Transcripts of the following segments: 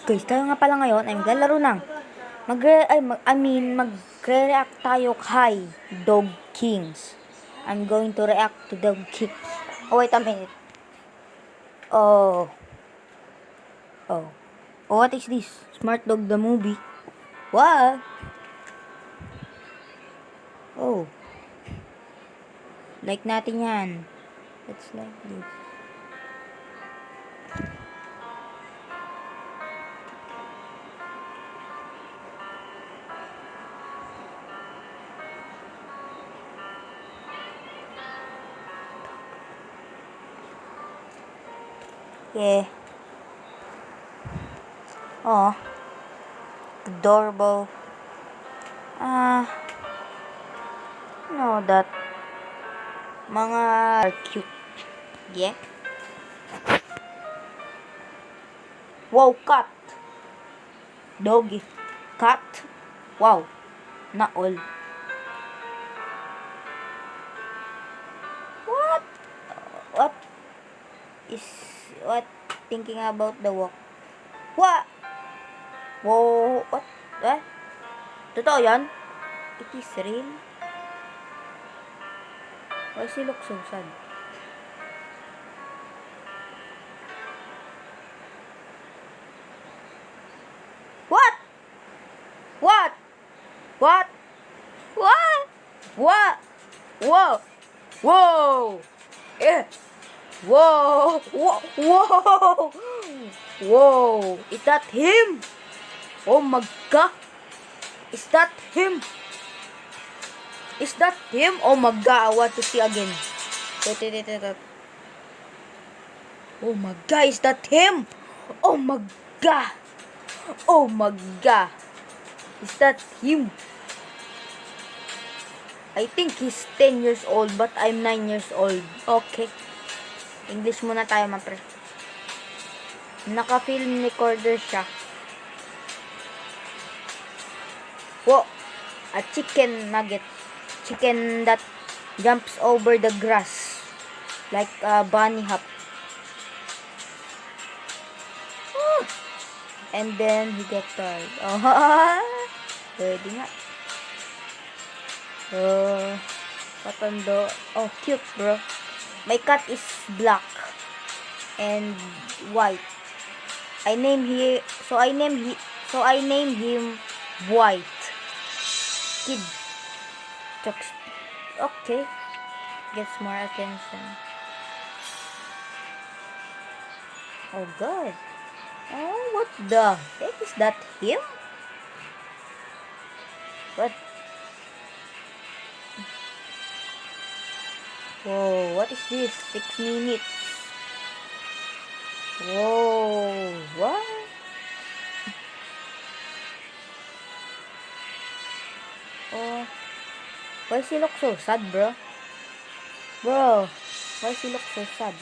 Guys, tayo nga pala ngayon ay maglalaro ng magre-react tayo kay Dog Kings. I'm going to react to Dog Kings. Oh, wait a minute. Oh. What is this? Smart Dog the movie? What? Oh. Like natin yan. Let's like this. Yeah. Oh. Adorable. No, that mga are cute. Yeah. Wow, cat. Doggy. Cat. Wow. Not all. What is what thinking about the walk? What? Whoa, what? Eh? Totoo yan? It is real? Why she look so sad? What? What? What? What? What? Whoa! Whoa! Eh! Whoa! Whoa! Whoa! Whoa! Is that him? Oh my god! Is that him? Is that him? Oh my god! I want to see again. Oh my god! Is that him? Oh my god! Oh my god! Is that him? I think he's 10 years old but I'm 9 years old. Okay. English muna tayo, mga pre. Naka-film recorder siya. Whoa! A chicken nugget. Chicken that jumps over the grass. Like a bunny hop. And then he got tired. Oh, pwede nga. Patando. Oh, cute, bro. My cat is black and white. I name him White Kid. Okay. Gets more attention. Oh god. Oh, what the heck is that him? What? Whoa, what is this? 6 minutes. Whoa, what? Oh, why she look so sad, bro? Bro, why she look so sad?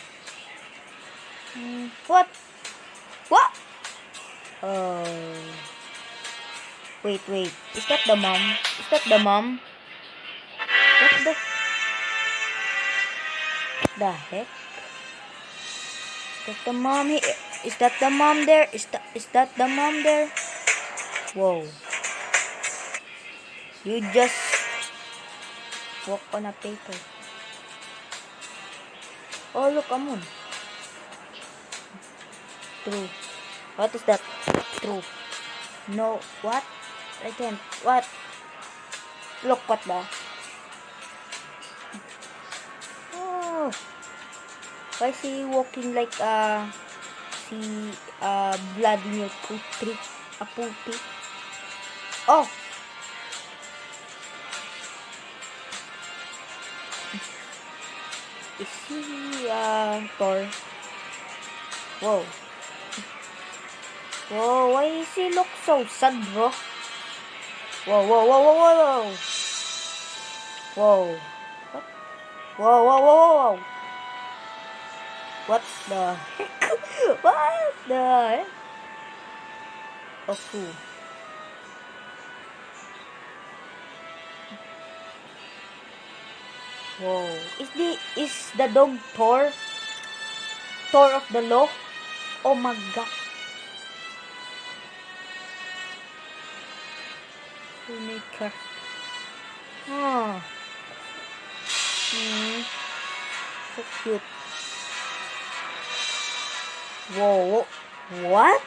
What? What? Oh. Wait. Is that the mom? Is that the mom? What the heck? Is that the mom here? Is that the mom there? Is that the mom there? Whoa. You just walk on a paper. Oh, look, a moon. True. What is that? True. No, what? I can't. What? Look, what the? Oh. Why is he walking like Vladimir Putin? A Putin? Oh! Is he Thor? Whoa. Whoa, why does he look so sad, bro? Whoa. Whoa. What? Whoa. What the heck? What the heck? Oh, cool. Whoa. Is the dog Thor? Thor of the law? Oh my god. Maker. Oh. So cute. Whoa. What?